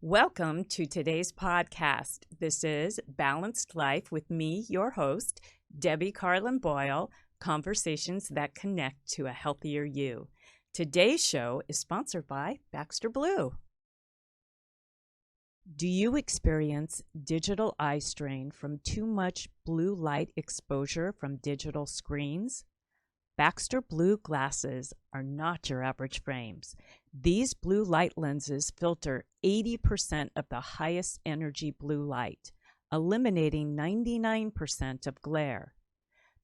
Welcome to today's podcast. This is Balanced Life with me, your host, Debbie Carlin Boyle, conversations that connect to a healthier you. Today's show is sponsored by Baxter Blue. Do you experience digital eye strain from too much blue light exposure from digital screens? Baxter Blue glasses are not your average frames. These blue light lenses filter 80% of the highest energy blue light, eliminating 99% of glare.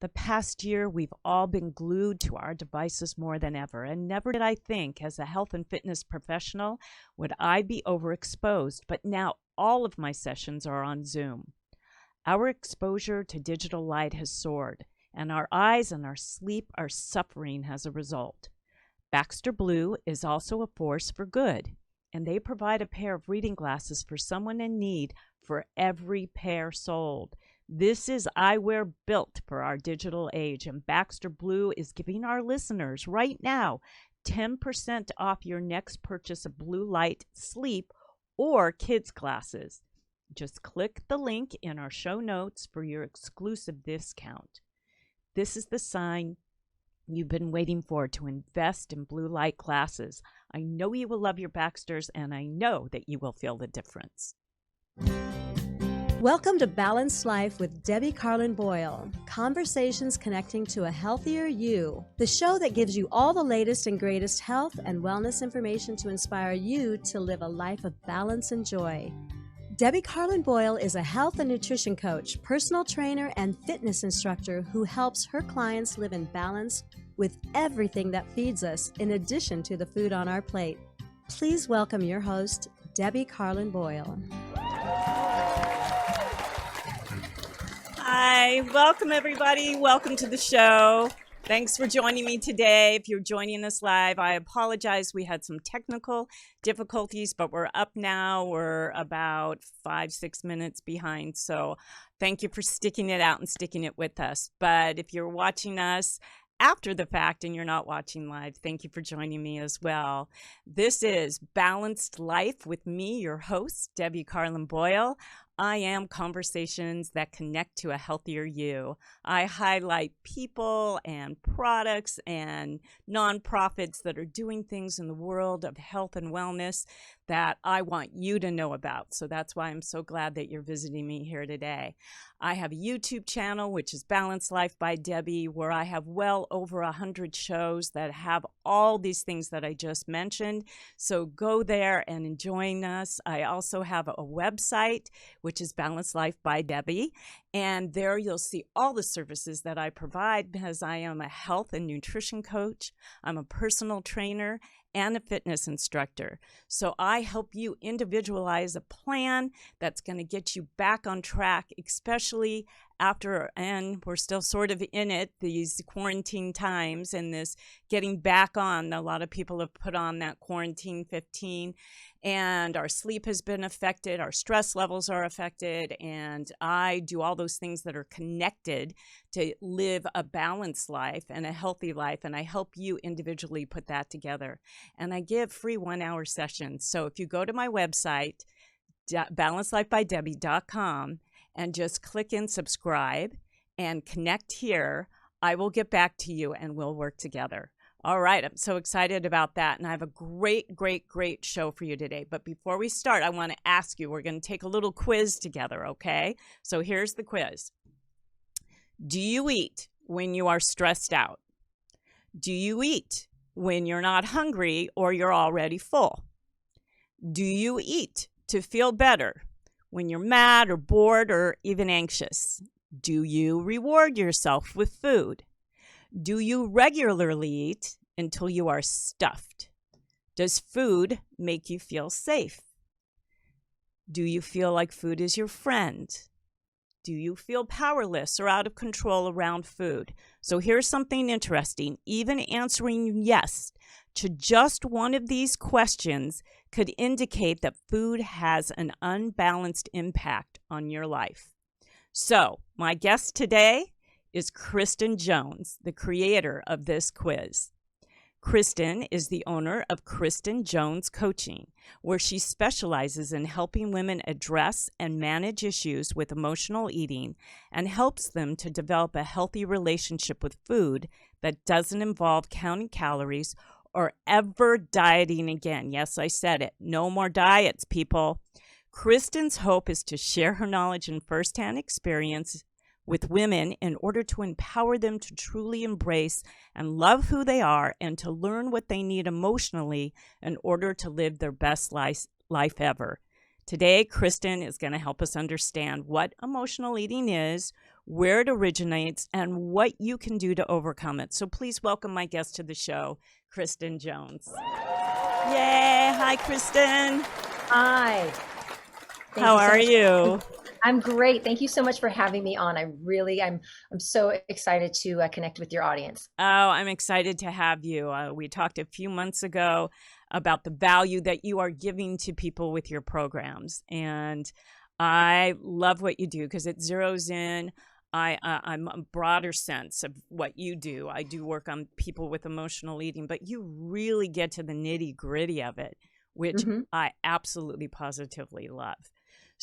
The past year, we've all been glued to our devices more than ever, and never did I think, as a health and fitness professional, would I be overexposed, but now all of my sessions are on Zoom. Our exposure to digital light has soared, and our eyes and our sleep are suffering as a result. Baxter Blue is also a force for good, and they provide a pair of reading glasses for someone in need for every pair sold. This is eyewear built for our digital age, and Baxter Blue is giving our listeners right now 10% off your next purchase of blue light, sleep, or kids glasses. Just click the link in our show notes for your exclusive discount. This is the sign you've been waiting for to invest in blue light glasses. I know you will love your Baxters, and I know that you will feel the difference. Welcome to Balanced Life with Debbie Carlin Boyle, conversations connecting to a healthier you, the show that gives you all the latest and greatest health and wellness information to inspire you to live a life of balance and joy. Debbie Carlin Boyle is a health and nutrition coach, personal trainer, and fitness instructor who helps her clients live in balance with everything that feeds us, in addition to the food on our plate. Please welcome your host, Debbie Carlin Boyle. Hi, welcome everybody. Welcome to the show. Thanks for joining me today. If you're joining us live, I apologize. We had some technical difficulties, but we're up now. We're about 5-6 minutes behind. So thank you for sticking it out and sticking it with us. But if you're watching us after the fact and you're not watching live, thank you for joining me as well. This is Balanced Life with me, your host, Debbie Carlin Boyle. I am conversations that connect to a healthier you. I highlight people and products and nonprofits that are doing things in the world of health and wellness that I want you to know about. So that's why I'm so glad that you're visiting me here today. I have a YouTube channel, which is Balanced Life by Debbie, where I have well over 100 shows that have all these things that I just mentioned. So go there and join us. I also have a website, which is Balanced Life by Debbie. And there you'll see all the services that I provide, because I am a health and nutrition coach. I'm a personal trainer and a fitness instructor. So I help you individualize a plan that's going to get you back on track, especially after, and we're still sort of in it, these quarantine times and this getting back on. A lot of people have put on that quarantine 15, and our sleep has been affected, our stress levels are affected, and I do all those things that are connected to live a balanced life and a healthy life, and I help you individually put that together. And I give free 1-hour sessions. So if you go to my website, balancelifebydebbie.com, and just click in subscribe and connect here, I will get back to you and we'll work together. All right, I'm so excited about that, and I have a great show for you today. But before we start, I want to ask you, we're going to take a little quiz together, okay? So here's the quiz. Do you eat when you are stressed out? Do you eat when you're not hungry or you're already full? Do you eat to feel better when you're mad or bored or even anxious? Do you reward yourself with food? Do you regularly eat until you are stuffed? Does food make you feel safe? Do you feel like food is your friend? Do you feel powerless or out of control around food? So here's something interesting. Even answering yes to just one of these questions could indicate that food has an unbalanced impact on your life. So my guest today is Kristin Jones, the creator of this quiz. Kristin is the owner of Kristin Jones Coaching, where she specializes in helping women address and manage issues with emotional eating and helps them to develop a healthy relationship with food that doesn't involve counting calories or ever dieting again. Yes, I said it. No more diets, people. Kristin's hope is to share her knowledge and firsthand experience with women in order to empower them to truly embrace and love who they are and to learn what they need emotionally in order to live their best life ever. Today, Kristin is going to help us understand what emotional eating is, where it originates, and what you can do to overcome it. So please welcome my guest to the show, Kristin Jones. Yay! Hi, Kristin. Hi. How are you? I'm great. Thank you so much for having me on. I'm so excited to connect with your audience. Oh, I'm excited to have you. We talked a few months ago about the value that you are giving to people with your programs. And I love what you do because it zeroes in. I'm a broader sense of what you do. I do work on people with emotional eating, but you really get to the nitty gritty of it, which I absolutely positively love.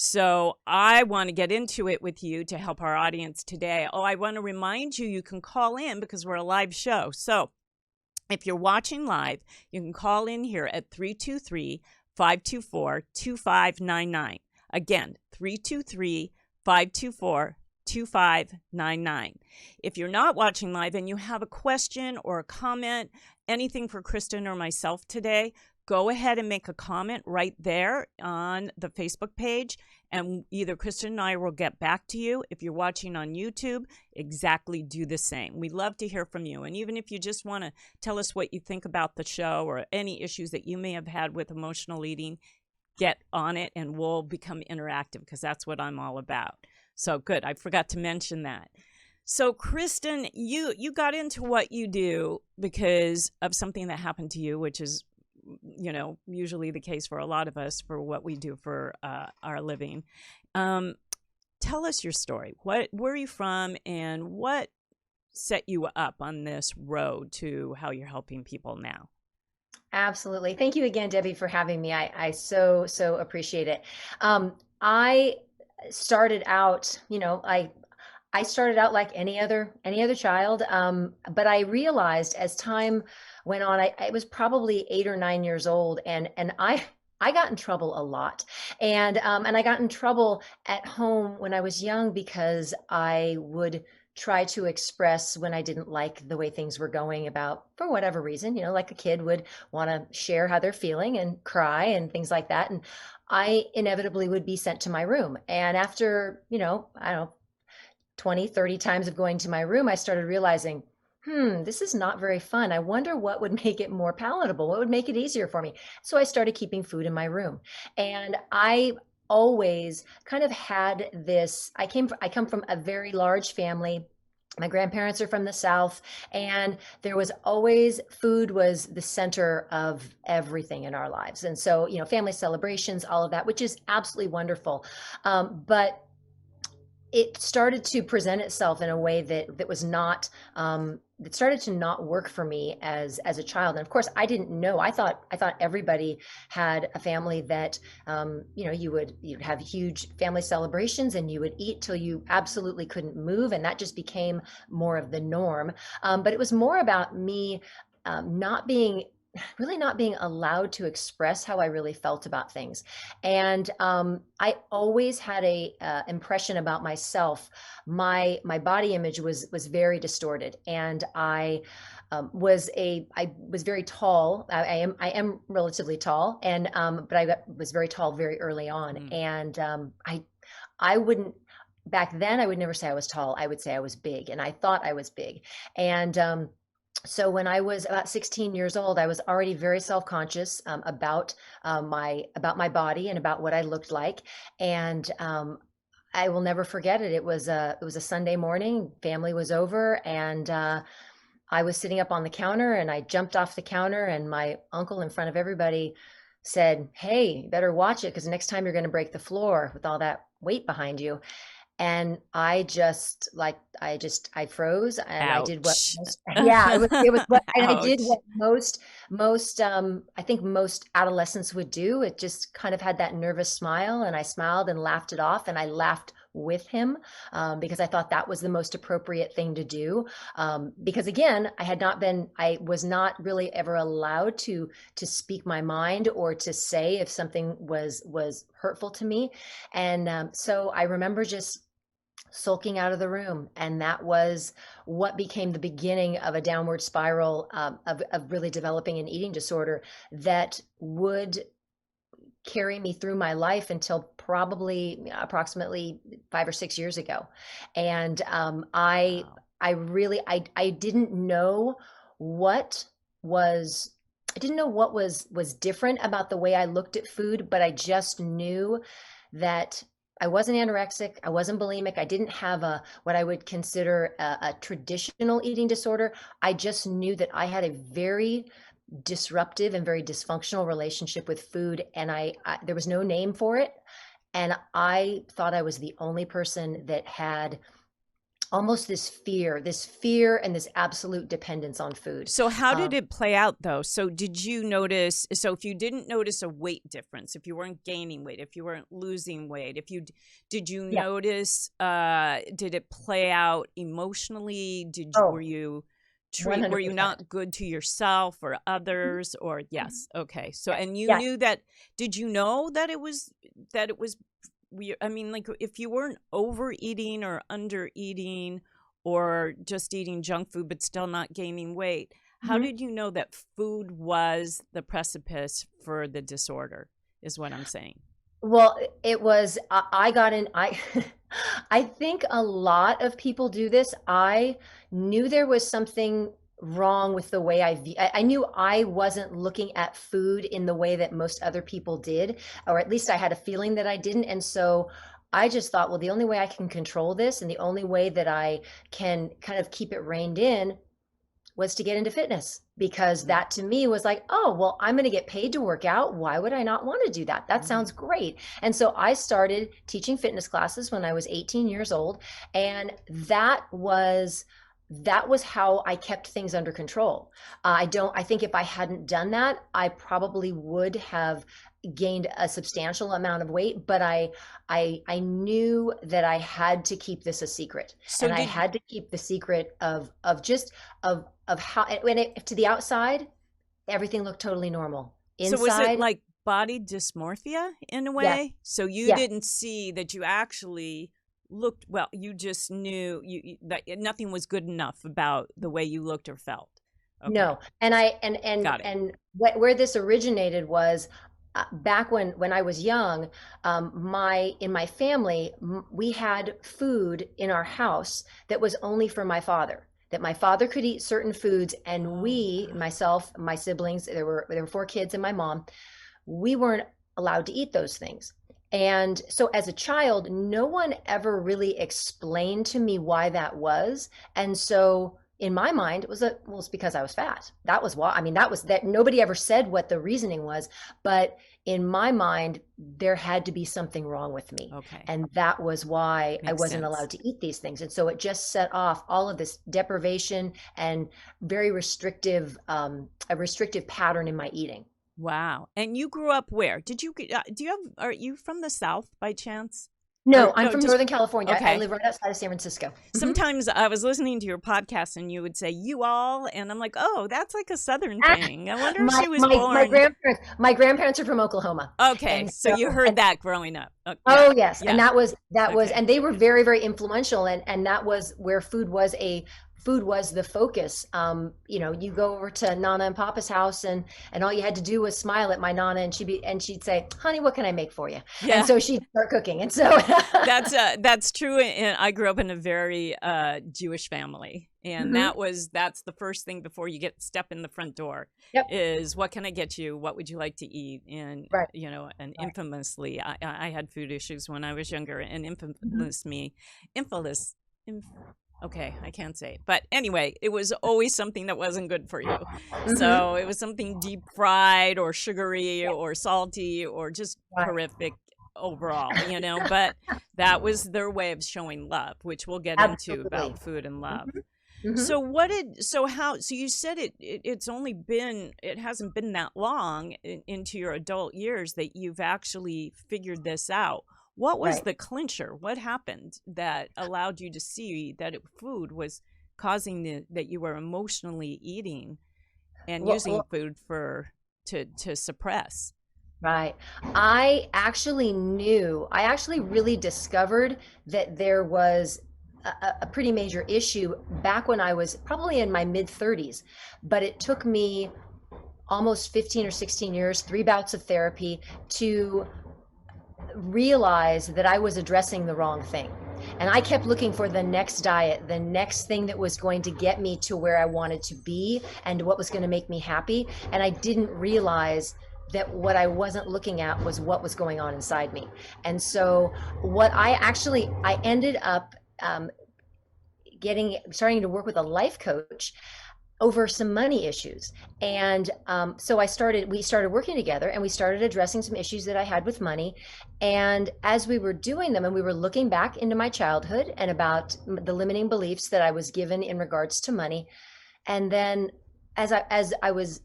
So I want to get into it with you to help our audience today. Oh, I want to remind you, you can call in because we're a live show. So if you're watching live, you can call in here at 323-524-2599. Again, 323-524-2599. If you're not watching live and you have a question or a comment, anything for Kristin or myself today, go ahead and make a comment right there on the Facebook page, and either Kristin and I will get back to you. If you're watching on YouTube, exactly do the same. We love to hear from you. And even if you just want to tell us what you think about the show or any issues that you may have had with emotional eating, get on it and we'll become interactive because that's what I'm all about. So good. I forgot to mention that. So Kristin, you got into what you do because of something that happened to you, which is usually the case for a lot of us for what we do for our living. Tell us your story. Where are you from and what set you up on this road to how you're helping people now? Absolutely. Thank you again, Debbie, for having me. I so appreciate it. I started out, I started out like any other child, but I realized as time went on, I was probably 8 or 9 years old, and I got in trouble a lot, and I got in trouble at home when I was young because I would try to express when I didn't like the way things were going about for whatever reason, like a kid would want to share how they're feeling and cry and things like that, and I inevitably would be sent to my room, and after I don't know 20, 30 times of going to my room, I started realizing, this is not very fun. I wonder what would make it more palatable, what would make it easier for me. So I started keeping food in my room. And I always kind of had this, I come from a very large family. My grandparents are from the South, and there was always food was the center of everything in our lives. And so, family celebrations, all of that, which is absolutely wonderful. But it started to present itself in a way that was not that started to not work for me as a child. And of course I didn't know. I thought everybody had a family that you'd have huge family celebrations and you would eat till you absolutely couldn't move, and that just became more of the norm. But it was more about me not being allowed to express how I really felt about things. And I always had a impression about myself. My body image was very distorted, and I was very tall. I am relatively tall, and but I was very tall very early on, and I wouldn't. Back then, I would never say I was tall. I would say I was big, and I thought I was big, and so when I was about 16 years old, I was already very self-conscious about my body and about what I looked like. And I will never forget it. It was a Sunday morning. Family was over, and I was sitting up on the counter, and I jumped off the counter, and my uncle, in front of everybody, said, "Hey, you better watch it because next time you're going to break the floor with all that weight behind you." And I froze, and I did what Ouch. most, yeah, it was what, and I did Ouch. what most I think most adolescents would do. It just kind of had that nervous smile, and I smiled and laughed it off, and I laughed with him, because I thought that was the most appropriate thing to do. Because again, I was not really ever allowed to speak my mind or to say if something was hurtful to me. And so I remember just sulking out of the room. And that was what became the beginning of a downward spiral, of really developing an eating disorder that would carry me through my life until probably approximately 5 or 6 years ago. And Wow. I really, I didn't know what was, I didn't know what was different about the way I looked at food, but I just knew that I wasn't anorexic, I wasn't bulimic, I didn't have a what I would consider a traditional eating disorder. I just knew that I had a very disruptive and very dysfunctional relationship with food, and I there was no name for it, and I thought I was the only person that had almost this fear and this absolute dependence on food. So how did um, it play out though? So did you notice, so if you didn't notice a weight difference, if you weren't gaining weight, if you weren't losing weight, did you yeah. notice, did it play out emotionally? Were Oh, you were you 100%. not good to yourself or others, or yes. Okay. So, Yes, and you yes. knew that, did you know that that it was I mean, like if you weren't overeating or under eating or just eating junk food but still not gaining weight, how Mhm. did you know that food was the precipice for the disorder? Is what I'm saying. Well, it was, I got in, I think a lot of people do this. I knew there was something wrong with the way I knew I wasn't looking at food in the way that most other people did, or at least I had a feeling that I didn't. And so I just thought, well, the only way I can control this and the only way that I can kind of keep it reined in was to get into fitness, because Mm. that to me was like, oh, well, I'm going to get paid to work out. Why would I not want to do that? That Mhm. sounds great. And so I started teaching fitness classes when I was 18 years old. And that was how I kept things under control. I think if I hadn't done that, I probably would have gained a substantial amount of weight, but I knew that I had to keep this a secret, So and I did had to keep the secret of just of how, when it, to the outside, everything looked totally normal. so was it Inside, like body dysmorphia in a yes, way? So you yes, didn't see that you actually looked well, you just knew that nothing was good enough about the way you looked or felt. Okay. no. And I Got it. and where this originated was, back when I was young. My in my family, we had food in our house that was only for my father. That my father could eat certain foods, and Oh, we, myself, my siblings, there were 4 kids and my mom, we weren't allowed to eat those things. And so as a child, no one ever really explained to me why that was. And so in my mind, well, it's because I was fat. That was why. I mean, that was that. Nobody ever said what the reasoning was, but in my mind, there had to be something wrong with me. okay. And that was why I Makes wasn't sense. allowed to eat these things. And so it just set off all of this deprivation and very a restrictive pattern in my eating. Wow. And you grew up where? Do you have, are you from the South by chance? Or No, I'm no, from just, Northern California. I okay. live right outside of San Francisco. Hmm. Sometimes I was listening to your podcast and you would say you all, and I'm like, oh, that's like a Southern Ah, thing. I wonder if my she was my my born. grandparents are from Oklahoma, Okay. and So you so heard and that growing up. Oh, yeah. oh yes, and Yeah. that was, Okay. and they were very very influential, and that was where food was the focus. You go over to Nana and Papa's house, and all you had to do was smile at my Nana, and she'd say, "Honey, what can I make for you?" And Yeah. so she'd start cooking, and so That's true, and I grew up in a very Jewish family, and Mhm. that's the first thing before you get step in the front door Yep, is what can I get you? What would you like to eat? And right, and right. infamously, I had food issues when I was younger, and Mhm. infamous, okay, I can't say it, but anyway, it was always something that wasn't good for you. Mhm. So it was something deep fried or sugary or salty or just Right. horrific overall, but that was their way of showing love, which we'll get into Absolutely. about food and love. Hmm. So you said it hasn't been that long into your adult years that you've actually figured this out. What was Right. the clincher? What happened that allowed you to see that food was causing that you were emotionally eating and using Well, food to suppress? right. I actually really discovered that there was a pretty major issue back when I was probably in my mid 30s, but it took me almost 15 or 16 years, three bouts of therapy to realize that I was addressing the wrong thing. And I kept looking for the next diet, the next thing that was going to get me to where I wanted to be and what was going to make me happy. And I didn't realize that what I wasn't looking at was what was going on inside me. And so I ended up starting to work with a life coach over some money issues. And so we started working together and we started addressing some issues that I had with money. And as we were doing them and we were looking back into my childhood and about the limiting beliefs that I was given in regards to money. And then as I was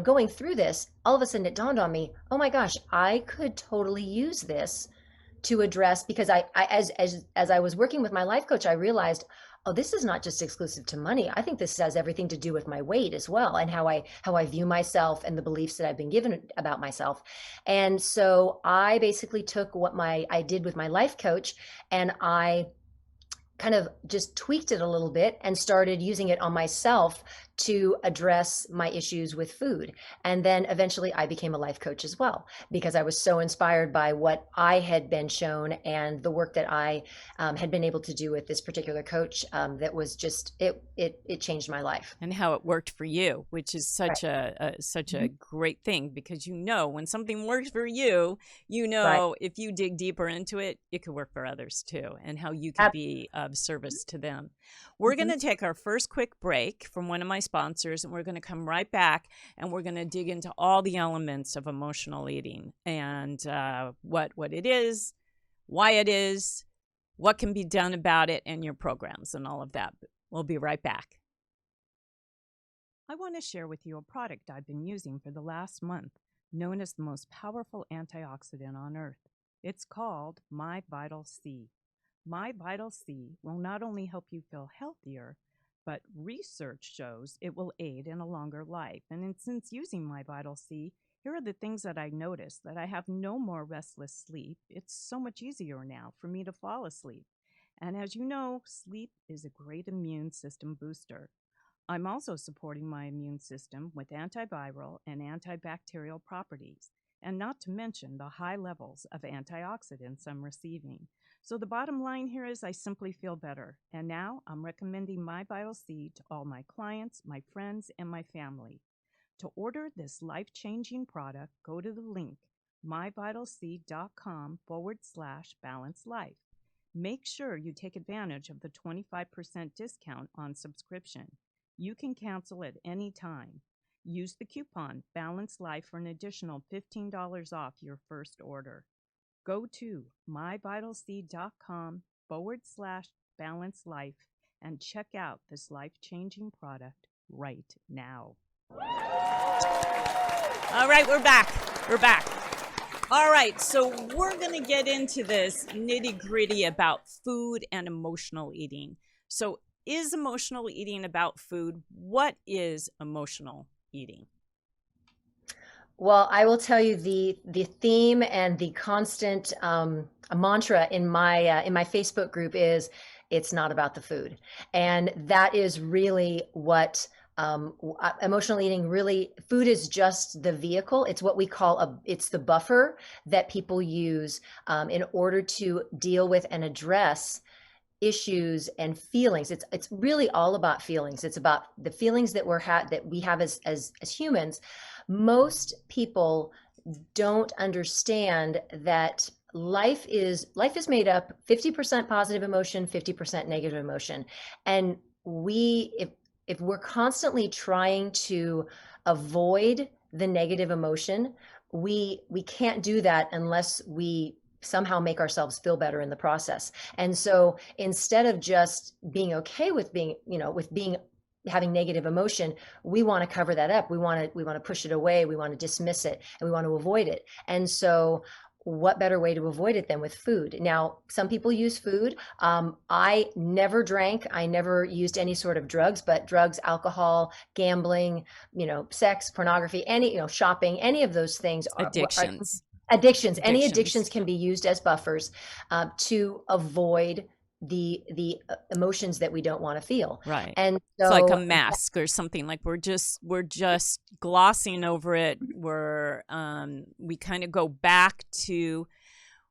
going through this, all of a sudden it dawned on me, oh my gosh, I could totally use this to address, because as I was working with my life coach, I realized, oh, this is not just exclusive to money. I think this has everything to do with my weight as well, and how I view myself and the beliefs that I've been given about myself. And so I basically took what I did with my life coach, and I kind of just tweaked it a little bit and started using it on myself to address my issues with food. And then eventually I became a life coach as well, because I was so inspired by what I had been shown and the work that I had been able to do with this particular coach. That was just, it changed my life. And how it worked for you, which is such Right. a Mhm. great thing, because when something works for you, Right. if you dig deeper into it, it could work for others too, and how you could Ab- be of service to them. We're going mhm. to take our first quick break from one of my sponsors, and we're going to come right back, and we're going to dig into all the elements of emotional eating and what it is, why it is, what can be done about it, and your programs and all of that. We'll be right back. I want to share with you a product I've been using for the last month, known as the most powerful antioxidant on earth. It's called My Vital C. My Vital C will not only help you feel healthier, but research shows it will aid in a longer life. And since using My Vital C, here are the things that I noticed: that I have no more restless sleep. It's so much easier now for me to fall asleep. And as you know, sleep is a great immune system booster. I'm also supporting my immune system with antiviral and antibacterial properties, and not to mention the high levels of antioxidants I'm receiving. So the bottom line here is I simply feel better. And now I'm recommending My Vital C to all my clients, my friends, and my family. To order this life-changing product, go to the link myvitalc.com/balance life. Make sure you take advantage of the 25% discount on subscription. You can cancel at any time. Use the coupon Balance Life for an additional $15 off your first order. Go to myvitalc.com/balance life and check out this life-changing product right now. All right, we're back. We're back. All right, so we're going to get into this nitty-gritty about food and emotional eating. So, is emotional eating about food? What is emotional eating? Well, I will tell you the theme and the constant mantra in my Facebook group is, it's not about the food, and that is really what emotional eating really. Food is just the vehicle. It's what we call it's the buffer that people use in order to deal with and address issues and feelings. It's really all about feelings. It's about the feelings that we have as humans. Most people don't understand that life is made up 50% positive emotion, 50% negative emotion. And if we're constantly trying to avoid the negative emotion, we can't do that unless we somehow make ourselves feel better in the process. And so instead of just being okay with being, having negative emotion, we want to cover that up. We want to push it away. We want to dismiss it, and we want to avoid it. And so what better way to avoid it than with food? Now, some people use food. I never drank. I never used any sort of drugs, but drugs, alcohol, gambling, sex, pornography, shopping, any of those things are addictions. Any addictions can be used as buffers to avoid the emotions that we don't want to feel. Right. And so it's like a mask or something. Like we're just glossing over it. We kind of go back to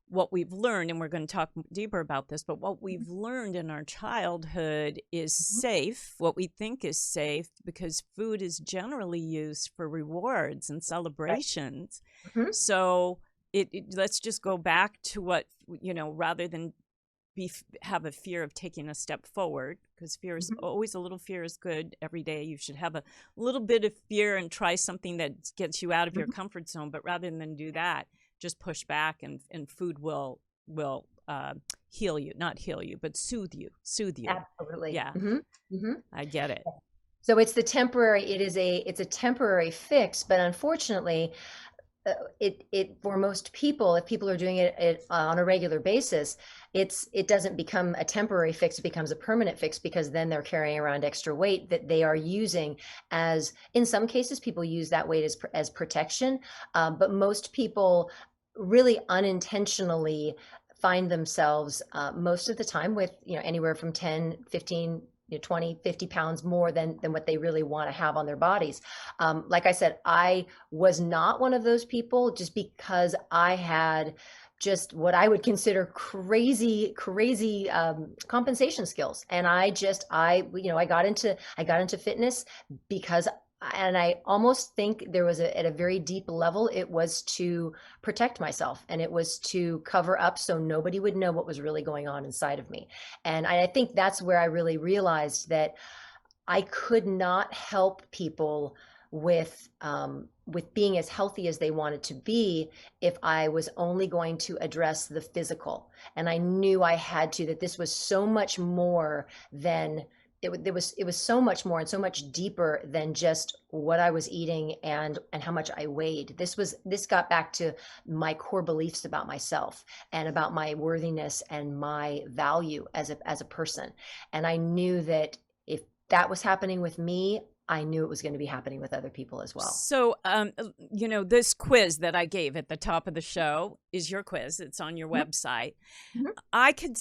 what we've learned, and we're going to talk deeper about this, but what we've learned in our childhood is safe, what we think is safe, because food is generally used for rewards and celebrations. Mhm. So let's just go back to what, rather than have a fear of taking a step forward, because fear is always a little fear is good. Every day you should have a little bit of fear and try something that gets you out of your comfort zone. But rather than do that, just push back, and food will heal you, not heal you, but soothe you. Absolutely. Yeah. I get it. So it's a temporary fix, but unfortunately, it for most people, if people are doing it on a regular basis, it doesn't become a temporary fix. It becomes a permanent fix, because then they're carrying around extra weight that they are using as, in some cases, people use that weight as protection. But most people really unintentionally find themselves most of the time with, anywhere from 10, 15, 20, 50 pounds more than what they really want to have on their bodies. Like I said, I was not one of those people, just because I had just what I would consider crazy compensation skills. And I got into fitness because, and I almost think there was at a very deep level, it was to protect myself, and it was to cover up so nobody would know what was really going on inside of me. And I think that's where I really realized that I could not help people with being as healthy as they wanted to be if I was only going to address the physical. And I knew I had to, that this was so much more than it was so much more and so much deeper than just what I was eating and how much I weighed. This got back to my core beliefs about myself and about my worthiness and my value as a person. And I knew that if that was happening with me, I knew it was going to be happening with other people as well. So, this quiz that I gave at the top of the show is your quiz. It's on your website. I could,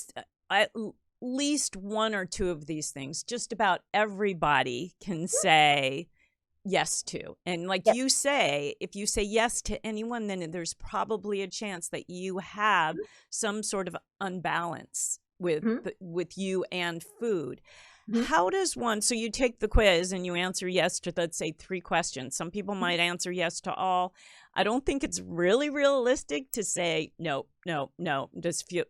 at least one or two of these things, just about everybody can say yes to. And like you say, if you say yes to anyone, then there's probably a chance that you have some sort of unbalance with you and food. How does one, so you take the quiz and you answer yes to, let's say, 3 questions. Some people might answer yes to all. I don't think it's really realistic to say no, just food,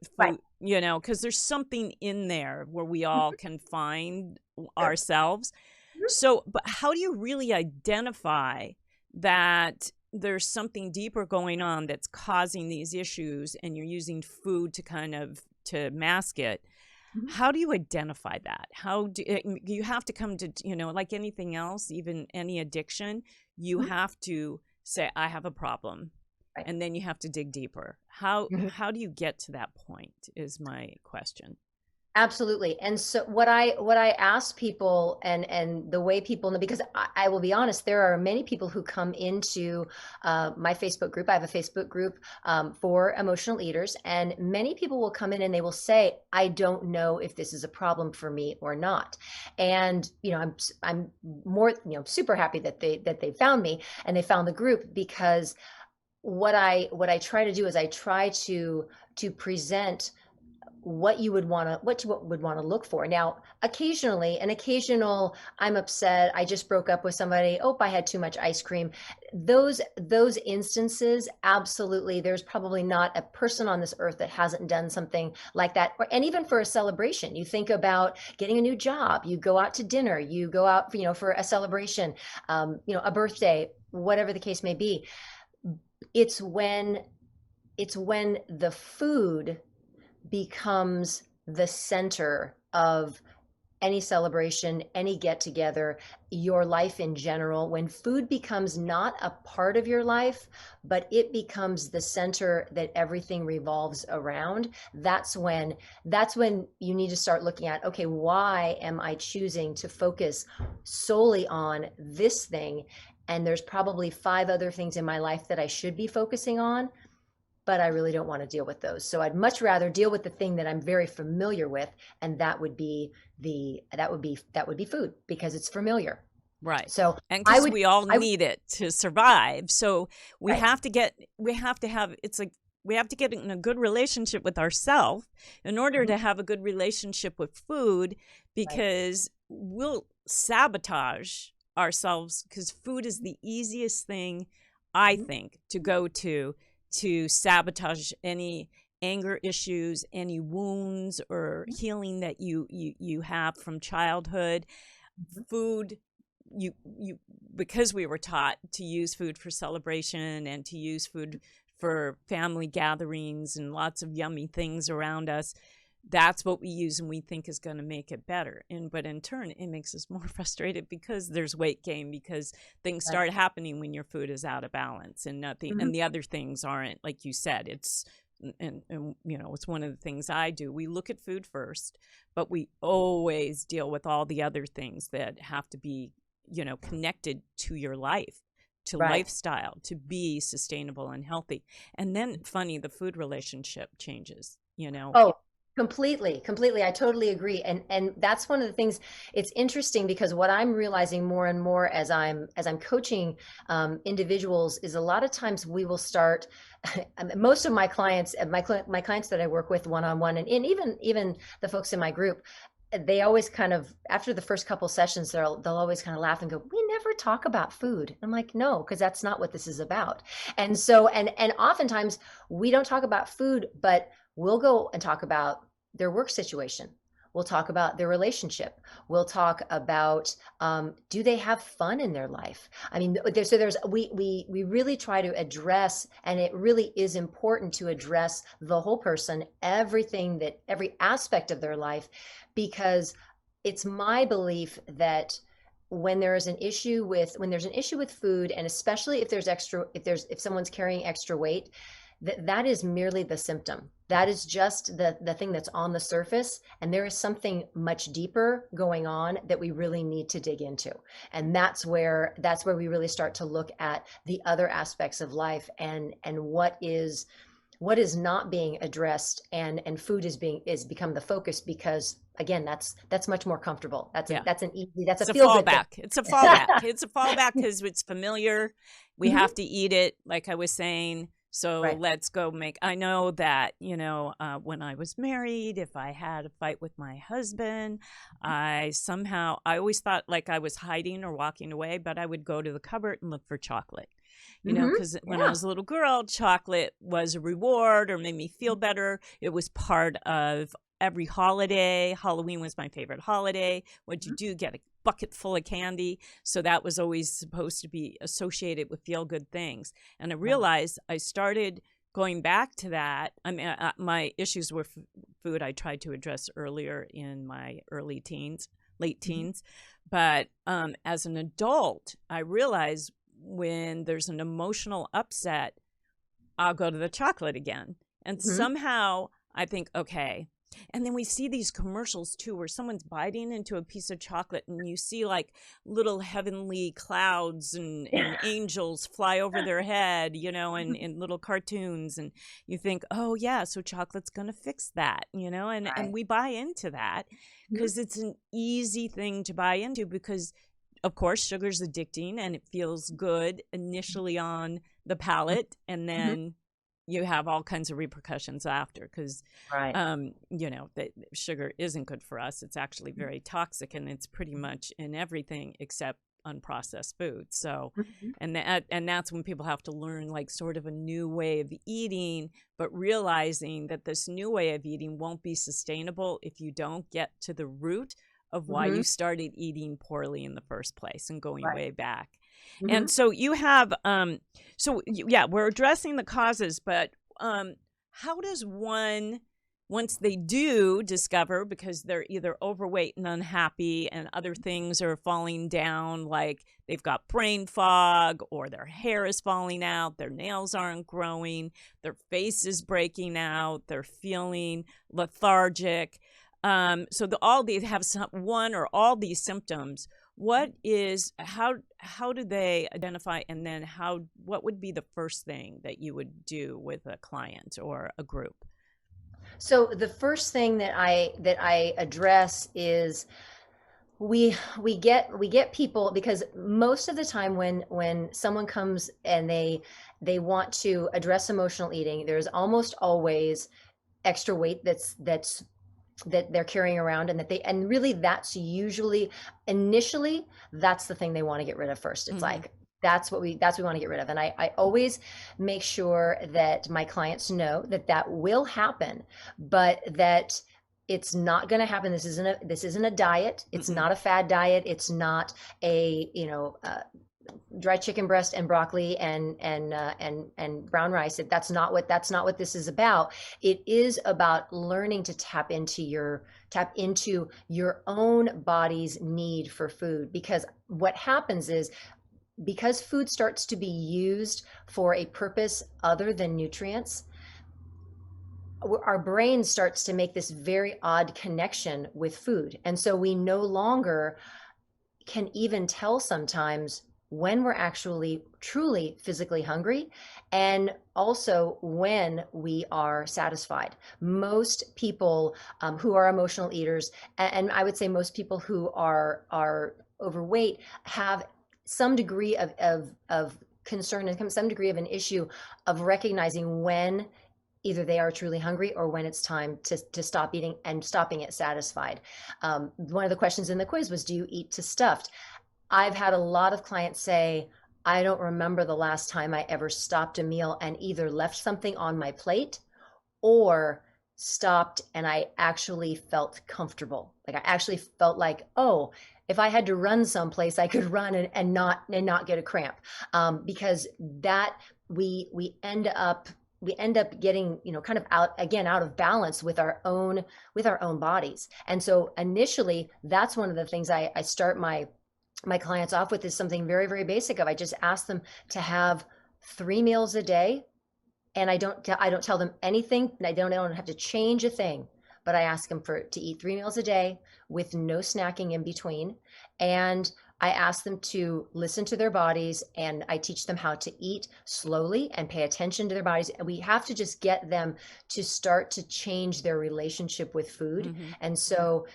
because there's something in there where we all can find ourselves. So, but how do you really identify that there's something deeper going on that's causing these issues, and you're using food to mask it? How do you identify that? How do you have to come to, like anything else, even any addiction, you have to say, I have a problem, and then you have to dig deeper. How do you get to that point is my question. Absolutely. And so what I ask people, and the way people know, because I will be honest, there are many people who come into my Facebook group. I have a Facebook group for emotional eaters, and many people will come in and they will say, I don't know if this is a problem for me or not. And I'm more super happy that they found me and they found the group, because what I try to do is I try to present what you would want to look for. Now, occasionally, an occasional, I'm upset, I just broke up with somebody, oh, I had too much ice cream. Those instances, absolutely, there's probably not a person on this earth that hasn't done something like that. And even for a celebration, you think about getting a new job, you go out to dinner, you go out, for a celebration, a birthday, whatever the case may be. It's when it's when the food becomes the center of any celebration, any get together, your life in general, when food becomes not a part of your life, but it becomes the center that everything revolves around, that's when you need to start looking at, okay, why am I choosing to focus solely on this thing? And there's probably 5 other things in my life that I should be focusing on, but I really don't want to deal with those. So I'd much rather deal with the thing that I'm very familiar with, and that would be food, because it's familiar. Right. So And I because would we all I need it to survive. So we right. have to have, it's like we have to get in a good relationship with ourselves in order Mhm. to have a good relationship with food, Right. because we'll sabotage ourselves, because food is the easiest thing, I Mhm. think, to go to sabotage any anger issues, any wounds or healing that you have from childhood. Mhm. Food, you because we were taught to use food for celebration and to use food for family gatherings and lots of yummy things around us, that's what we use and we think is going to make it better. But in turn it makes us more frustrated, because there's weight gain, because things Right. start happening when your food is out of balance, and nothing, Mhm. and the other things aren't, like you said. It's and it's one of the things I do. We look at food first, but we always deal with all the other things that have to be connected to your life, to Right. lifestyle, to be sustainable and healthy. And then funny, the food relationship changes. Oh, completely, completely. I totally agree. And that's one of the things. It's interesting because what I'm realizing more and more as I'm coaching individuals is, a lot of times we will start. Most of my clients, my clients that I work with one on one, and even the folks in my group, they always kind of, after the first couple sessions, they'll always kind of laugh and go, "We never talk about food." I'm like, "No, because that's not what this is about." And so, and oftentimes we don't talk about food, but we'll go and talk about their work situation. We'll talk about their relationship. We'll talk about, do they have fun in their life? I mean, we really try to address, and it really is important to address the whole person, every aspect of their life, because it's my belief that when there's an issue with food, and especially if someone's carrying extra weight, that is merely the symptom. That is just the thing that's on the surface, and there is something much deeper going on that we really need to dig into. And that's where we really start to look at the other aspects of life, and what is not being addressed, and food is become the focus, because again, that's much more comfortable. That's Yeah. a It's a feel good thing. fallback. It's a fallback. It's a fallback because it's familiar. We Mhm. have to eat it, like I was saying. So Right. let's go make. I know that, when I was married, if I had a fight with my husband, I always thought like I was hiding or walking away, but I would go to the cupboard and look for chocolate. Hmm. Because when I Yeah. was a little girl, chocolate was a reward or made me feel better. It was part of every holiday. Halloween was my favorite holiday. What'd you do? Get a bucket full of candy. So that was always supposed to be associated with feel good things. And I Right. realized I started going back to that. I mean, my issues with food I tried to address earlier in my early teens, late Mhm. teens. But as an adult, I realized when there's an emotional upset, I'll go to the chocolate again. And Mhm. somehow I think, okay. And then we see these commercials too, where someone's biting into a piece of chocolate and you see like little heavenly clouds and angels fly over their head, in little cartoons. And you think, oh, yeah, so chocolate's going to fix that, and Right. we buy into that Mhm. because it's an easy thing to buy into because, of course, sugar's addicting and it feels good initially on the palate, and Mhm. then you have all kinds of repercussions after because Right. that sugar isn't good for us. It's actually very toxic, and it's pretty much in everything except unprocessed food. So, Mhm. and that's when people have to learn like sort of a new way of eating, but realizing that this new way of eating won't be sustainable if you don't get to the root of why you Mhm. started eating poorly in the first place and going Right. way back. And Mhm. so you have, yeah, we're addressing the causes, but how does one, once they do discover, because they're either overweight and unhappy and other things are falling down, like they've got brain fog or their hair is falling out, their nails aren't growing, their face is breaking out, they're feeling lethargic. All these have one or all these symptoms. How do they identify, and then what would be the first thing that you would do with a client or a group? So the first thing that I address is we get people, because most of the time when someone comes and they want to address emotional eating, there's almost always extra weight that they're carrying around, and really that's usually initially that's the thing they want to get rid of first. It's like that's what we want to get rid of. And I always make sure that my clients know that will happen, but that it's not going to happen. This isn't a diet. It's not a fad diet. It's not a dry chicken breast and broccoli and brown rice. That's not what this is about. It is about learning to tap into your own body's need for food, because what happens is, because food starts to be used for a purpose other than nutrients, our brain starts to make this very odd connection with food. And so we no longer can even tell sometimes when we're actually truly physically hungry, and also when we are satisfied. Most people who are emotional eaters, and I would say most people who are overweight, have some degree of concern and some degree of an issue of recognizing when either they are truly hungry or when it's time to stop eating and stopping it satisfied. One of the questions in the quiz was, do you eat to stuffed? I've had a lot of clients say, I don't remember the last time I ever stopped a meal and either left something on my plate or stopped and I actually felt comfortable. Like I actually felt like, oh, if I had to run someplace, I could run and not get a cramp. Because that we end up getting, kind of out of balance with our own bodies. And so initially, that's one of the things I start my clients off with, is something very, very basic. I just ask them to have 3 meals a day, and I don't tell them anything. I don't have to change a thing, but I ask them to eat 3 meals a day with no snacking in between. And I ask them to listen to their bodies, and I teach them how to eat slowly and pay attention to their bodies. And we have to just get them to start to change their relationship with food. And so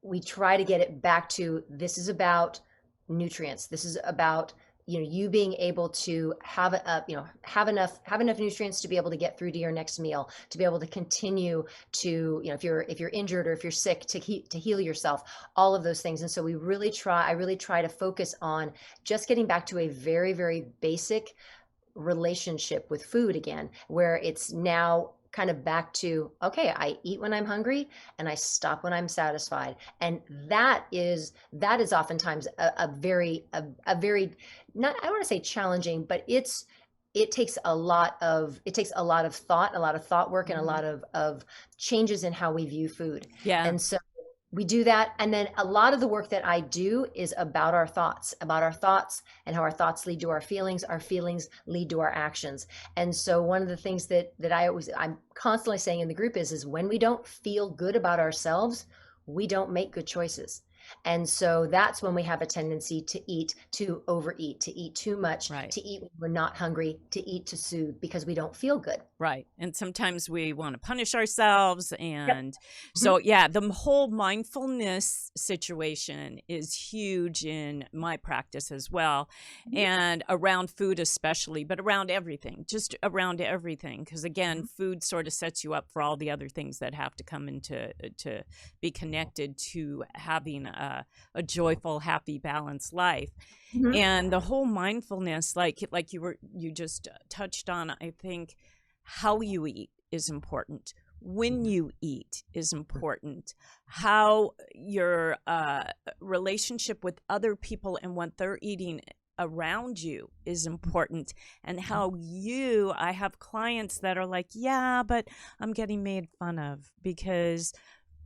we try to get it back to, this is about nutrients. This is about you being able to have enough nutrients to be able to get through to your next meal, to be able to continue to, if you're injured or if you're sick, to heal yourself, all of those things. And so I really try to focus on just getting back to a very, very basic relationship with food again, where it's now kind of back to, okay, I eat when I'm hungry and I stop when I'm satisfied. And that is oftentimes a very not, I don't want to say challenging, but it takes a lot of thought work, and a lot of changes in how we view food. Yeah. And so we do that. And then a lot of the work that I do is about our thoughts and how our thoughts lead to our feelings lead to our actions. And so one of the things that I'm constantly saying in the group is when we don't feel good about ourselves, we don't make good choices. And so that's when we have a tendency to overeat, to eat too much, right, to eat when we're not hungry, to eat to soothe, because we don't feel good. Right. And sometimes we want to punish ourselves. And Yep. so, yeah, the whole mindfulness situation is huge in my practice as well. And around food especially, but around everything, just around everything. Because again, food sort of sets you up for all the other things that have to come into to be connected to having a joyful, happy, balanced life. And the whole mindfulness, like you just touched on, I think how you eat is important. When you eat is important. How your relationship with other people and what they're eating around you is important, and how I have clients that are like, yeah, but I'm getting made fun of because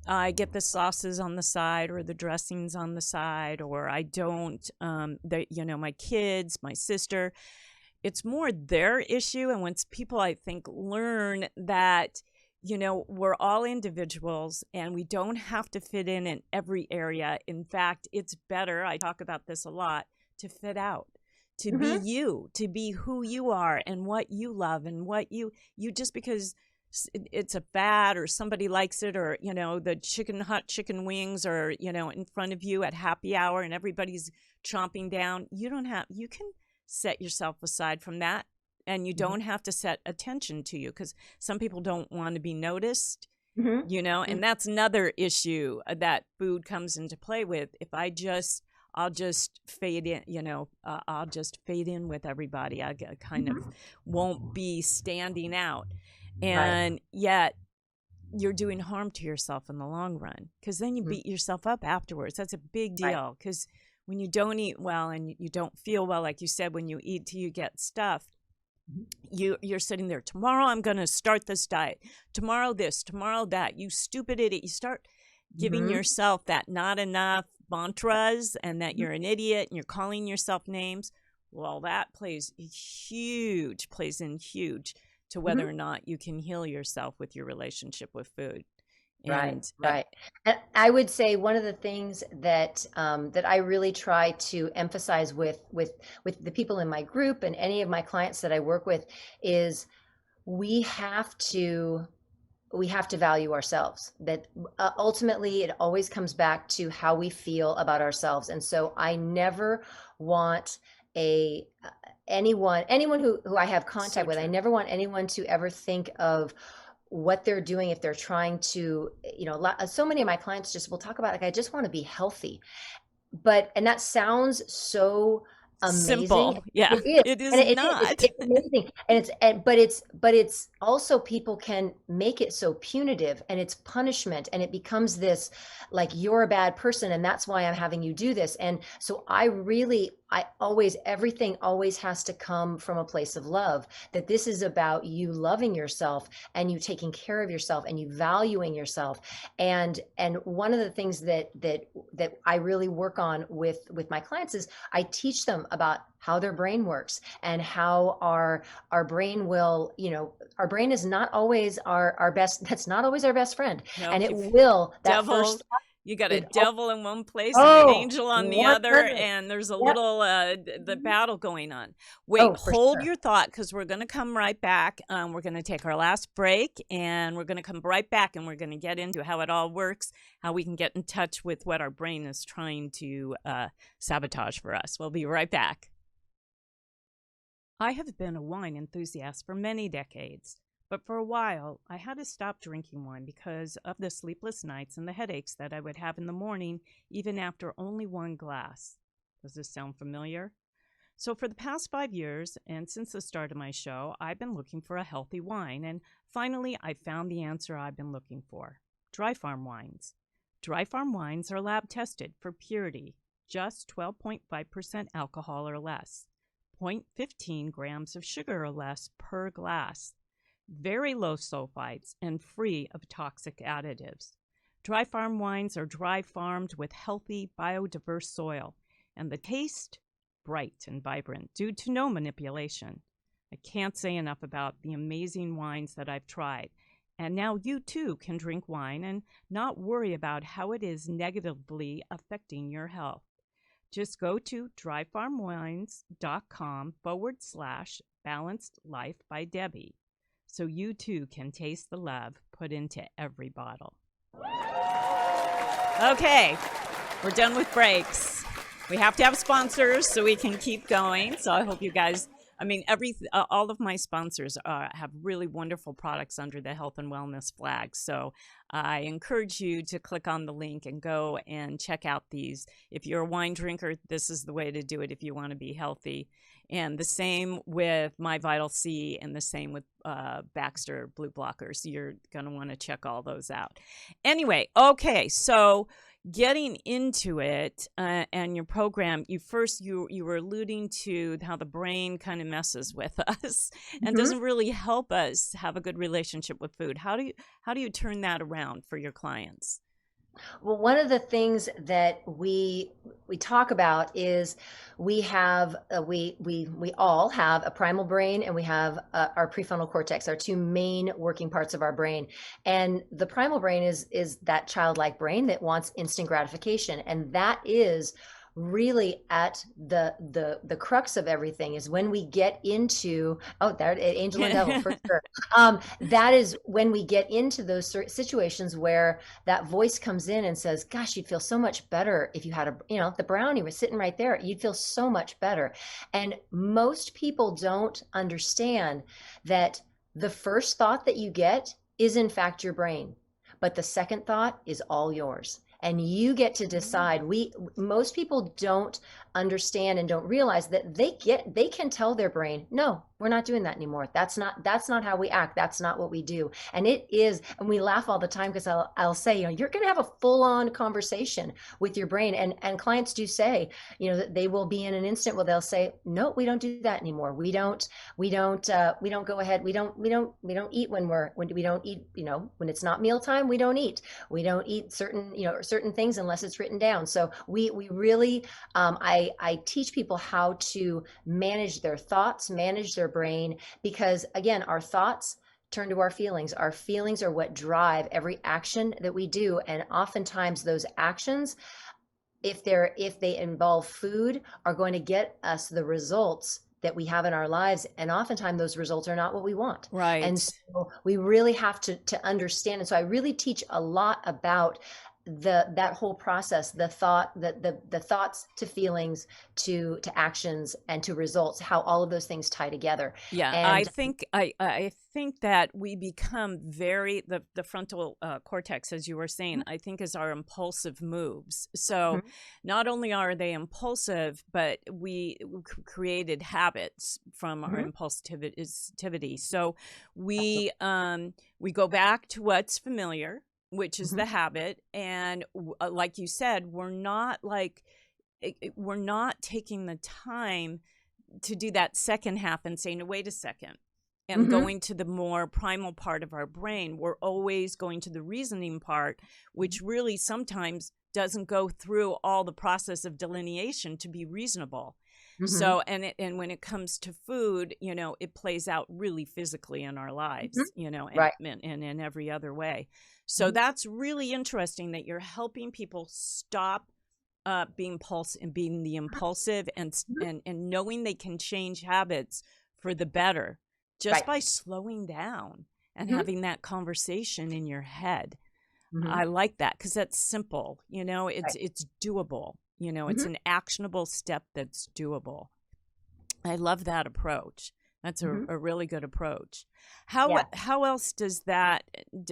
I get the sauces on the side or the dressings on the side, or I don't, my kids, my sister. It's more their issue. And once people, I think, learn that, we're all individuals and we don't have to fit in every area. In fact, it's better, I talk about this a lot, to fit out, to be you, to be who you are and what you love and what you just because it's a fad or somebody likes it, or the hot chicken wings are in front of you at happy hour and everybody's chomping down. You can set yourself aside from that, and you don't have to set attention to you, because some people don't want to be noticed, and that's another issue that food comes into play with. If I'll just fade in, I'll just fade in with everybody. I kind of won't be standing out. And yet you're doing harm to yourself in the long run, because then you beat yourself up afterwards. That's a big deal, because when you don't eat well and you don't feel well, like you said, when you eat till you get stuffed, you're sitting there, tomorrow I'm going to start this diet, tomorrow this, tomorrow that. You stupid idiot. You start giving yourself that not enough mantras and that you're an idiot and you're calling yourself names. Well, that plays in huge to whether or not you can heal yourself with your relationship with food. And, right. And I would say one of the things that that I really try to emphasize with the people in my group and any of my clients that I work with is we have to value ourselves. That ultimately it always comes back to how we feel about ourselves. And so I never want anyone who I have contact with, I never want anyone to ever think of what they're doing if they're trying to, so many of my clients just will talk about, like, I just want to be healthy. And that sounds so amazing. Simple. Yeah, it is. It's amazing. But it's also, people can make it so punitive, and it's punishment, and it becomes this, like, you're a bad person and that's why I'm having you do this. And so everything always has to come from a place of love, that this is about you loving yourself and you taking care of yourself and you valuing yourself. And one of the things that I really work on with my clients is I teach them about how their brain works and how our brain will, our brain is not always our best. That's not always our best friend. No, and it will, that first thought, you got a devil in one place and an angel on the other, and there's a little the battle going on. Wait, hold your thought, because we're going to come right back. We're going to take our last break, and we're going to come right back, and we're going to get into how it all works, how we can get in touch with what our brain is trying to sabotage for us. We'll be right back. I have been a wine enthusiast for many decades. But for a while, I had to stop drinking wine because of the sleepless nights and the headaches that I would have in the morning, even after only one glass. Does this sound familiar? So for the past 5 years, and since the start of my show, I've been looking for a healthy wine, and finally I found the answer I've been looking for: Dry Farm wines. Dry Farm wines are lab tested for purity, just 12.5% alcohol or less, 0.15 grams of sugar or less per glass, very low sulfites, and free of toxic additives. Dry Farm wines are dry farmed with healthy, biodiverse soil, and the taste, bright and vibrant due to no manipulation. I can't say enough about the amazing wines that I've tried, and now you too can drink wine and not worry about how it is negatively affecting your health. Just go to dryfarmwines.com/balanced life by Debbie, so you too can taste the love put into every bottle. Okay, we're done with breaks. We have to have sponsors so we can keep going. So I hope you guys, all of my sponsors have really wonderful products under the health and wellness flag. So I encourage you to click on the link and go and check out these. If you're a wine drinker, this is the way to do it if you want to be healthy. And the same with My Vital C, and the same with Baxter Blue Blockers. You're going to want to check all those out. Anyway, okay, so getting into it and your program, you were alluding to how the brain kind of messes with us and Mhm. doesn't really help us have a good relationship with food. How do you turn that around for your clients? Well, one of the things that we talk about is we all have a primal brain, and we have our prefrontal cortex, our two main working parts of our brain. And the primal brain is that childlike brain that wants instant gratification, and that is really at the crux of everything, is when we get into, oh, there, angel and devil for sure. That is when we get into those situations where that voice comes in and says, gosh, you'd feel so much better if you had the brownie was sitting right there. You'd feel so much better. And most people don't understand that the first thought that you get is in fact your brain, but the second thought is all yours. And you get to decide. Most people don't understand and don't realize that they can tell their brain, no, we're not doing that anymore. That's not how we act. That's not what we do. And it is, and we laugh all the time because I'll say, you're going to have a full-on conversation with your brain. And clients do say, that they will be in an instant where they'll say, no, we don't do that anymore. We don't go ahead. We don't eat when we don't eat, when it's not mealtime, we don't eat. We don't eat certain things unless it's written down. So we really, I teach people how to manage their thoughts, manage their brain, because again, our thoughts turn to our feelings. Our feelings are what drive every action that we do. And oftentimes those actions, if they involve food, are going to get us the results that we have in our lives. And oftentimes those results are not what we want. Right. And so we really have to understand. And so I really teach a lot about that whole process, the thoughts to feelings to actions and to results, how all of those things tie together. Yeah, And I think that we become the frontal cortex, as you were saying, I think is our impulsive moves. So not only are they impulsive, but we created habits from our impulsivity. So we go back to what's familiar, which is the habit. And like you said, we're not taking the time to do that second half and saying, wait a second, and going to the more primal part of our brain. We're always going to the reasoning part, which really sometimes doesn't go through all the process of delineation to be reasonable. So, and when it comes to food, it plays out really physically in our lives, Right. and in every other way. So that's really interesting that you're helping people stop being the impulsive and knowing they can change habits for the better just by slowing down and having that conversation in your head. I like that because that's simple. It's doable. It's an actionable step that's doable. I love that approach. That's a really good approach. How else does that?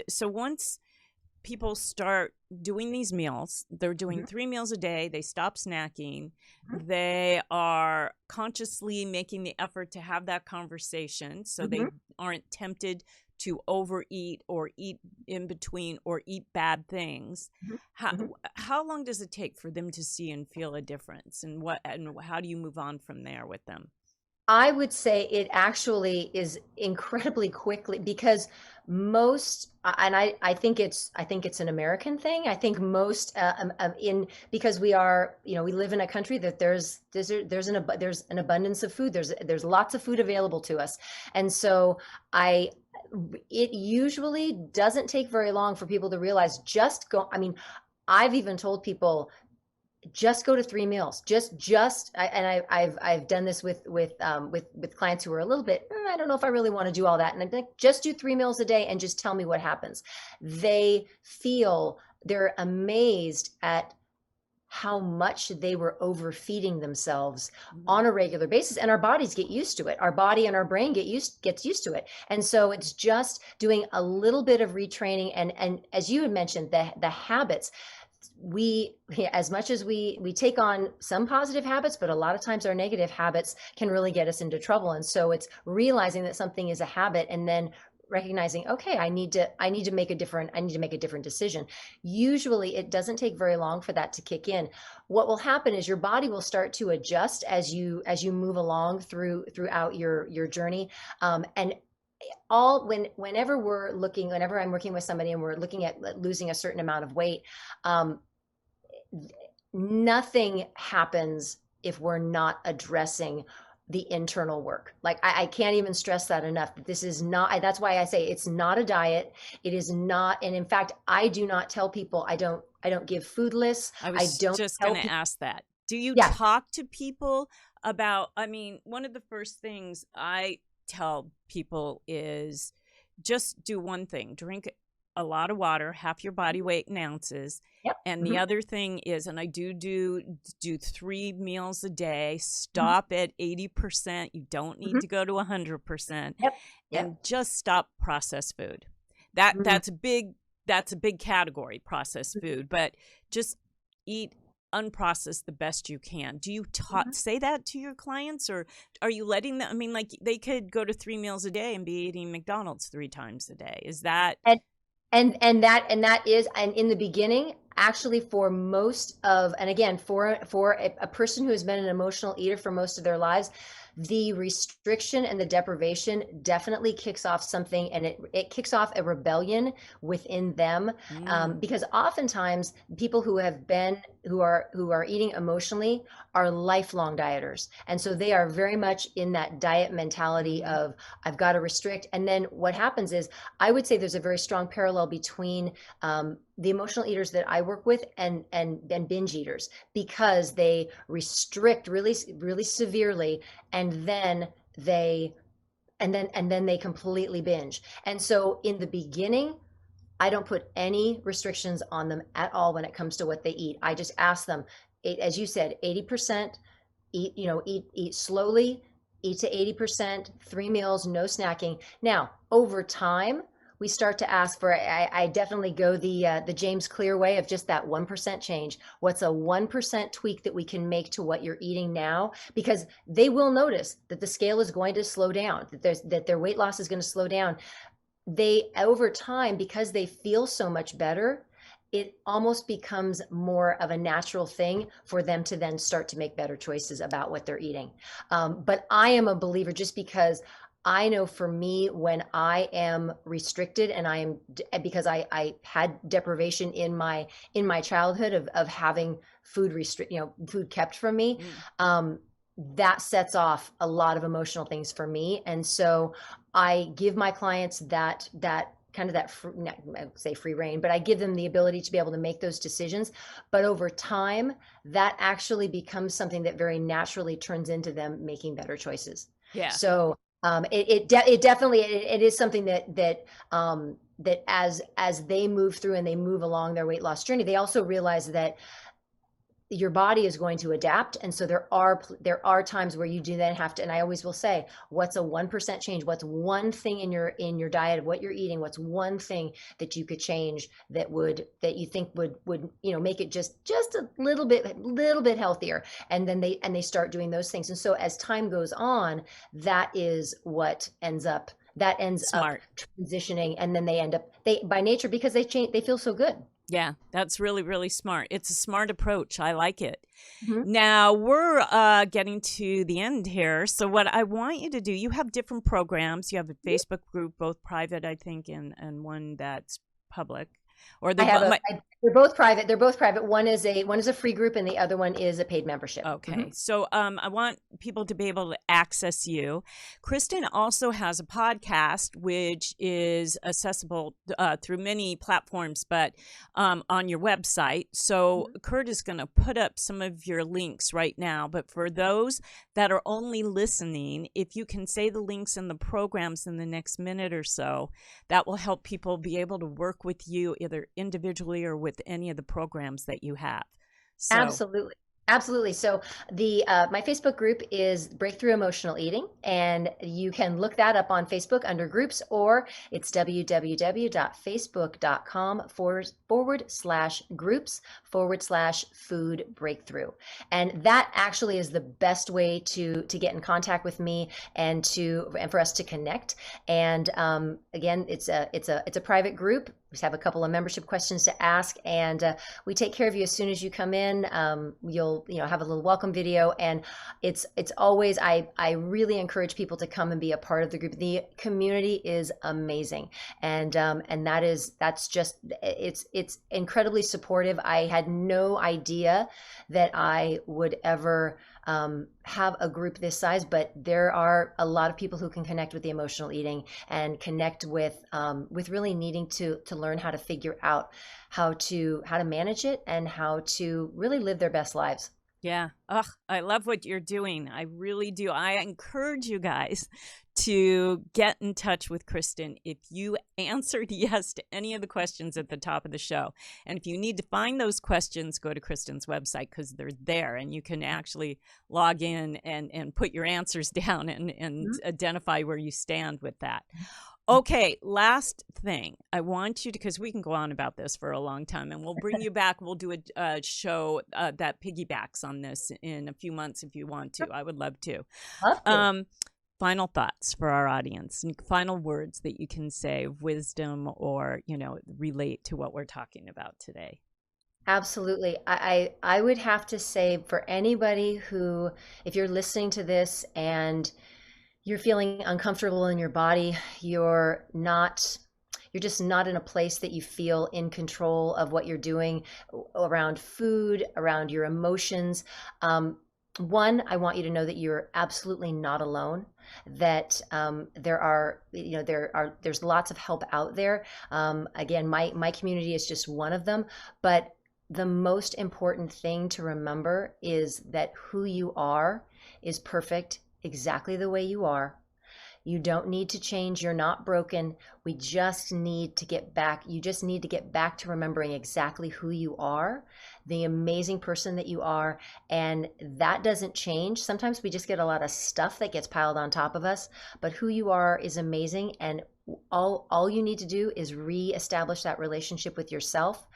So once people start doing these meals, they're doing 3 meals a day, they stop snacking, they are consciously making the effort to have that conversation so they aren't tempted to overeat or eat in between or eat bad things. How long does it take for them to see and feel a difference, and how do you move on from there with them? I would say it actually is incredibly quickly, because most, and I think it's an American thing. I think most because we live in a country that there's an abundance of food. There's lots of food available to us, and so it usually doesn't take very long for people to realize, just go. I mean, I've even told people, just go to 3 meals. I've done this with clients who are a little bit, I don't know if I really want to do all that. And I'm like, just do 3 meals a day and just tell me what happens. They're amazed at how much they were overfeeding themselves on a regular basis, and our bodies get used to it. Our body and our brain gets used to it. And so it's just doing a little bit of retraining. And as you had mentioned, the habits, as much as we take on some positive habits, but a lot of times our negative habits can really get us into trouble. And so it's realizing that something is a habit, and then recognizing, okay, I need to make a different decision. Usually it doesn't take very long for that to kick in. What will happen is your body will start to adjust as you move along throughout your journey. And whenever I'm working with somebody and we're looking at losing a certain amount of weight, um, nothing happens if we're not addressing the internal work. Like I can't even stress that enough. This is not, that's why I say it's not a diet. It is not. And in fact, I do not tell people, I don't give food lists. I was don't just tell going to people. ask that. Do you Yeah. talk to people about, I mean, one of the first things I tell people is just do one thing: drink a lot of water, half your body weight in ounces. Yep. And the other thing is, and I do 3 meals a day, Mhm. stop at 80%. You don't need Mhm. to go to 100%, Yep. Yep. and just stop processed food. Mhm. That's a big category, processed food, but just eat unprocessed the best you can. Do you say that to your clients, or are you letting them, I mean, like, they could go to 3 meals a day and be eating McDonald's 3 times a day. Is that And that is, and in the beginning, actually, for most of, and again, for a person who has been an emotional eater for most of their lives, the restriction and the deprivation definitely kicks off something, and it kicks off a rebellion within them. Because oftentimes people who are eating emotionally are lifelong dieters, and so they are very much in that diet mentality of, I've got to restrict. And then what happens is, I would say there's a very strong parallel between the emotional eaters that I work with and binge eaters, because they restrict really, really severely, and then they completely binge. And so in the beginning, I don't put any restrictions on them at all when it comes to what they eat. I just ask them, as you said, 80%, eat slowly, eat to 80%, 3 meals, no snacking. Now, over time, we start to ask for, I definitely go the James Clear way of just that 1% change. What's a 1% tweak that we can make to what you're eating now? Because they will notice that the scale is going to slow down, that their weight loss is going to slow down. They, over time, because they feel so much better, it almost becomes more of a natural thing for them to then start to make better choices about what they're eating. But I am a believer, just because I know for me, when I am restricted, and because I had deprivation in my childhood of having food kept from me, that sets off a lot of emotional things for me. And so I give my clients that kind of that not, I would say free reign, but I give them the ability to be able to make those decisions. But over time, that actually becomes something that very naturally turns into them making better choices. Yeah. So it definitely is something that as they move through and they move along their weight loss journey, they also realize that your body is going to adapt. And so there are times where you do then have to, and I always will say, what's a 1% change? What's one thing in your diet of what you're eating? What's one thing that you could change that you think would make it just a little bit healthier? And then they start doing those things. And so as time goes on, that is what ends up Smart. transitioning. And then they by nature, because they feel so good. Yeah, that's really, really smart. It's a smart approach. I like it. Mm-hmm. Now, we're getting to the end here. So what I want you to do, you have different programs. You have a Facebook group, both private, I think, and one that's public. Or they're both private. They're both private. One is a free group, and the other one is a paid membership. Okay. So I want people to be able to access you. Kristin also has a podcast, which is accessible through many platforms, but on your website. So Kurt is going to put up some of your links right now. But for those that are only listening, if you can say the links in the programs in the next minute or so, that will help people be able to work with you either individually or with any of the programs that you have. So, Absolutely. Absolutely. So the my Facebook group is Breakthrough Emotional Eating, and you can look that up on Facebook under groups, or it's www.facebook.com/groups/food breakthrough. And that actually is the best way to get in contact with me and for us to connect. And again, it's a private group. We have a couple of membership questions to ask, and we take care of you as soon as you come in. You'll have a little welcome video, and it's always I really encourage people to come and be a part of the group. The community is amazing, and that's just it's incredibly supportive. I had no idea that I would ever have a group this size, but there are a lot of people who can connect with the emotional eating and connect with really needing to learn how to figure out how to manage it and how to really live their best lives. Yeah. Ugh, I love what you're doing. I really do. I encourage you guys to get in touch with Kristin if you answered yes to any of the questions at the top of the show. And if you need to find those questions, go to Kristin's website, because they're there and you can actually log in and put your answers down and identify where you stand with that. Okay, last thing. I want you to, because we can go on about this for a long time, and we'll bring you back. We'll do a show that piggybacks on this in a few months if you want to. I would love to. Love to. Final thoughts for our audience, and final words that you can say of wisdom or, relate to what we're talking about today. Absolutely. I would have to say, for anybody who, if you're listening to this and you're feeling uncomfortable in your body, you're just not in a place that you feel in control of what you're doing around food, around your emotions. One, I want you to know that you're absolutely not alone, that there's lots of help out there. Again, my community is just one of them, but the most important thing to remember is that who you are is perfect exactly the way you are. You don't need to change. You're not broken. We just need to get back. You just need to get back to remembering exactly who you are, the amazing person that you are. And that doesn't change. Sometimes we just get a lot of stuff that gets piled on top of us, but who you are is amazing. And all you need to do is reestablish that relationship with yourself.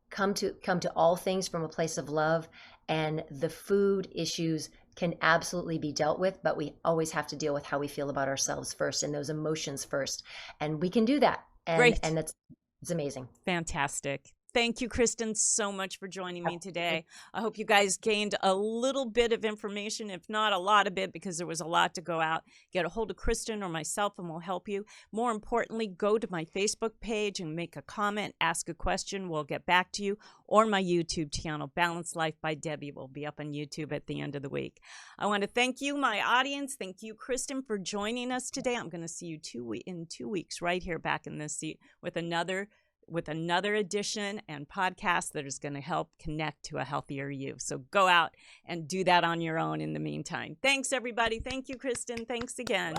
Come to all things from a place of love, and the food issues can absolutely be dealt with, but we always have to deal with how we feel about ourselves first and those emotions first. And we can do that. Great. And it's amazing. Fantastic. Thank you, Kristin, so much for joining me today. I hope you guys gained a little bit of information, if not a lot of it, because there was a lot to go out. Get a hold of Kristin or myself and we'll help you. More importantly, go to my Facebook page and make a comment, ask a question. We'll get back to you. Or my YouTube channel, Balanced Life by Debbie, will be up on YouTube at the end of the week. I want to thank you, my audience. Thank you, Kristin, for joining us today. I'm going to see you in 2 weeks right here back in this seat with another edition and podcast that is going to help connect to a healthier you. So go out and do that on your own in the meantime. Thanks, everybody. Thank you, Kristin. Thanks again.